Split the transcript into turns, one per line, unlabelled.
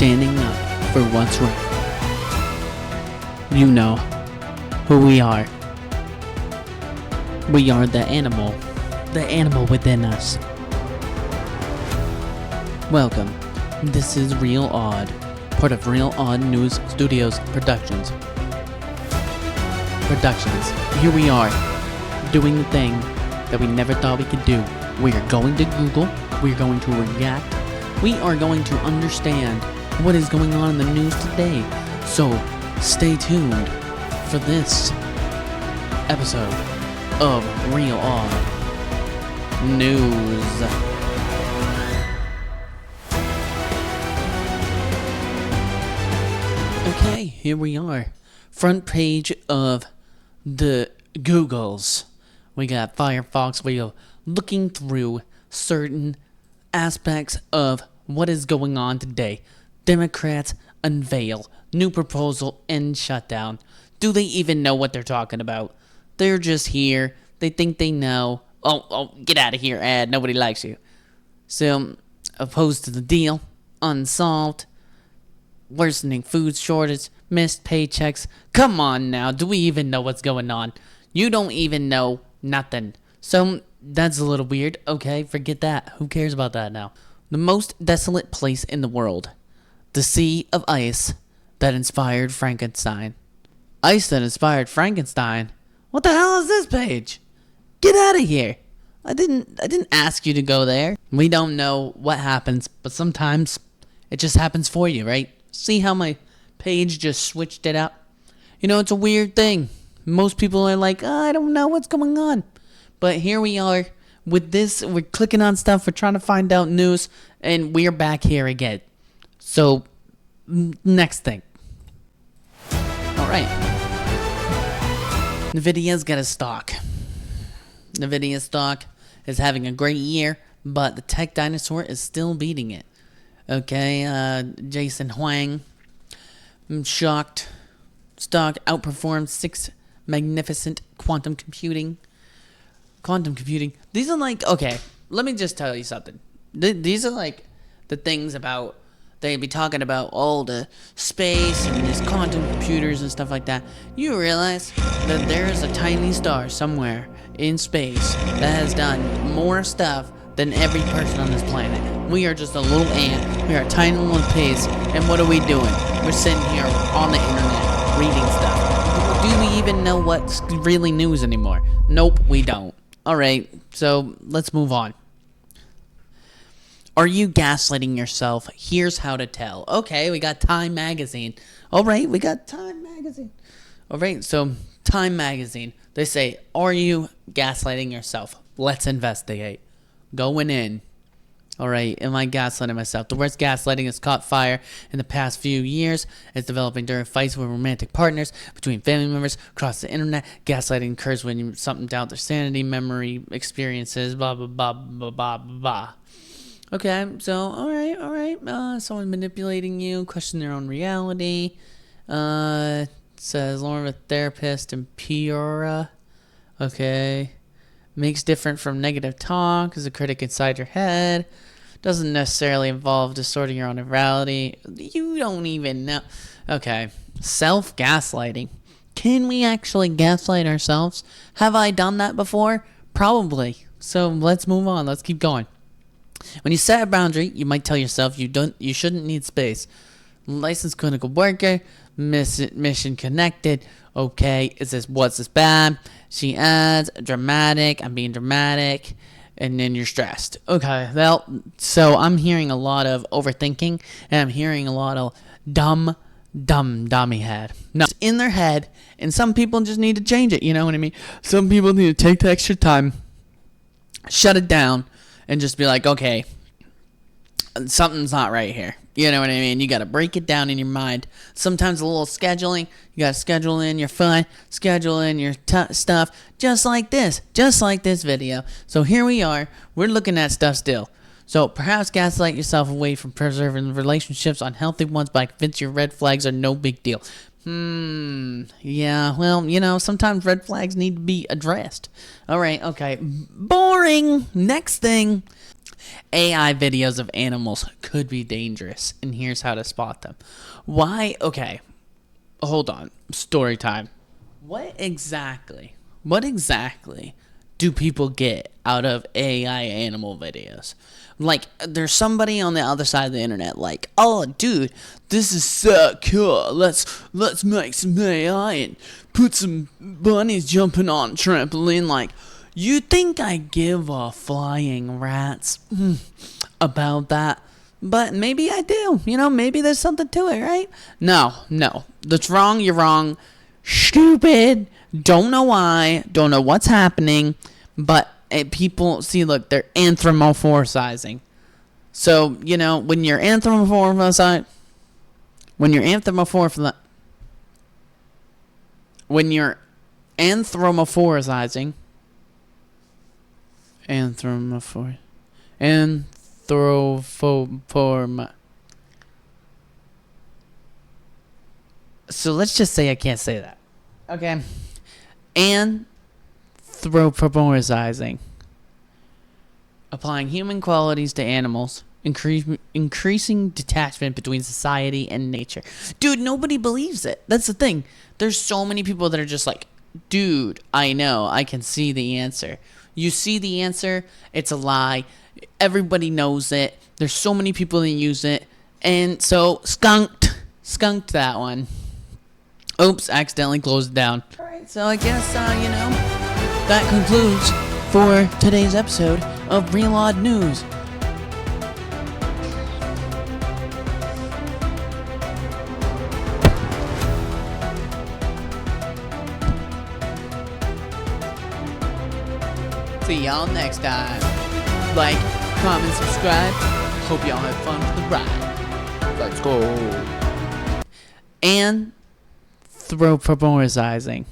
standing up for what's right. You know who we are. We are the animal within us. Welcome. This is Real Odd, part of Real Odd News Studios Productions. Here we are, doing the thing that we never thought we could do. We are going to Google, we are going to react, we are going to understand what is going on in the news today. So, stay tuned for this episode of Real Odd News. Okay, here we are. Front page of the Googles. We got Firefox. We are looking through certain aspects of what is going on today. Democrats unveil new proposal and shutdown. Do they even know what they're talking about? They're just here. They think they know. Oh, get out of here, ad. Nobody likes you. So, opposed to the deal, unsolved, worsening food shortage, missed paychecks. Come on now, do we even know what's going on? You don't even know nothing. So, that's a little weird. Okay, forget that. Who cares about that now? The most desolate place in the world. The sea of ice that inspired Frankenstein. Ice that inspired Frankenstein? What the hell is this page? Get out of here. I didn't ask you to go there. We don't know what happens, but sometimes it just happens for you, right? See how my page just switched it up? You know, it's a weird thing. Most people are like, I don't know what's going on. But here we are with this. We're clicking on stuff. We're trying to find out news. And we're back here again. So, next thing. Alright. NVIDIA's got a stock. NVIDIA stock is having a great year, but the tech dinosaur is still beating it. Okay, Jason Huang. I'm shocked. Stock outperformed 6 magnificent quantum computing. These are like, okay, let me just tell you something. These are like the things about, they'd be talking about all the space and these quantum computers and stuff like that. You realize that there's a tiny star somewhere in space that has done more stuff than every person on this planet. We are just a little ant. We are a tiny little piece. And what are we doing? We're sitting here on the internet reading stuff. Do we even know what's really news anymore? Nope, we don't. Alright, so let's move on. Are you gaslighting yourself? Here's how to tell. Okay, we got Time Magazine. Alright, we got Time Magazine. Alright, so Time Magazine. They say, are you gaslighting yourself? Let's investigate. Going in. Alright, am I gaslighting myself? The worst gaslighting has caught fire in the past few years. It's developing during fights with romantic partners, between family members, across the internet. Gaslighting occurs when something doubt their sanity, memory, experiences, blah, blah, blah, blah, blah, blah. Okay, so, alright. Someone manipulating you, question their own reality. Says Lauren, a therapist in Peoria. Okay. Makes different from negative talk, is a critic inside your head. Doesn't necessarily involve distorting your own reality. You don't even know. Okay. Self-gaslighting. Can we actually gaslight ourselves? Have I done that before? Probably. So let's move on. Let's keep going. When you set a boundary, you might tell yourself you shouldn't need space. Licensed clinical worker, mission connected. Okay, what's this bad? She adds, dramatic, I'm being dramatic, and then you're stressed. Okay, well, so I'm hearing a lot of overthinking, and I'm hearing a lot of dummy head. No, it's in their head, and some people just need to change it, you know what I mean? Some people need to take the extra time, shut it down, and just be like, okay, something's not right here. You know what I mean? You got to break it down in your mind. Sometimes a little scheduling. You got to schedule in your fun, schedule in your stuff, just like this video. So here we are. We're looking at stuff still. So perhaps gaslight yourself away from preserving relationships, unhealthy ones, by convincing your red flags are no big deal. Yeah, well, you know, sometimes red flags need to be addressed. All right, okay. Boring. Next thing. AI videos of animals could be dangerous, and here's how to spot them. Why? Okay, hold on. Story time. What exactly do people get out of AI animal videos? Like, there's somebody on the other side of the internet like, oh, dude, this is so cool. Let's make some AI and put some bunnies jumping on a trampoline. Like, you think I give a flying rat's about that? But maybe I do. Maybe there's something to it, right? No. That's wrong. You're wrong. Stupid. Don't know why. Don't know what's happening. But people, see, look, they're anthropomorphizing. So, when you're anthropomorphizing, when you're anthropomorphizing, so let's just say I can't say that. Okay. Anthropomorphizing. Applying human qualities to animals. Increasing detachment between society and nature. Dude, nobody believes it. That's the thing. There's so many people that are just like, dude, I know. I can see the answer. You see the answer. It's a lie. Everybody knows it. There's so many people that use it. And so, skunked that one. Oops, accidentally closed it down. Alright, so I guess, that concludes for today's episode of Real Odd News. See y'all next time. Like, comment, subscribe. Hope y'all have fun for the ride. Let's go. And anthropomorphizing.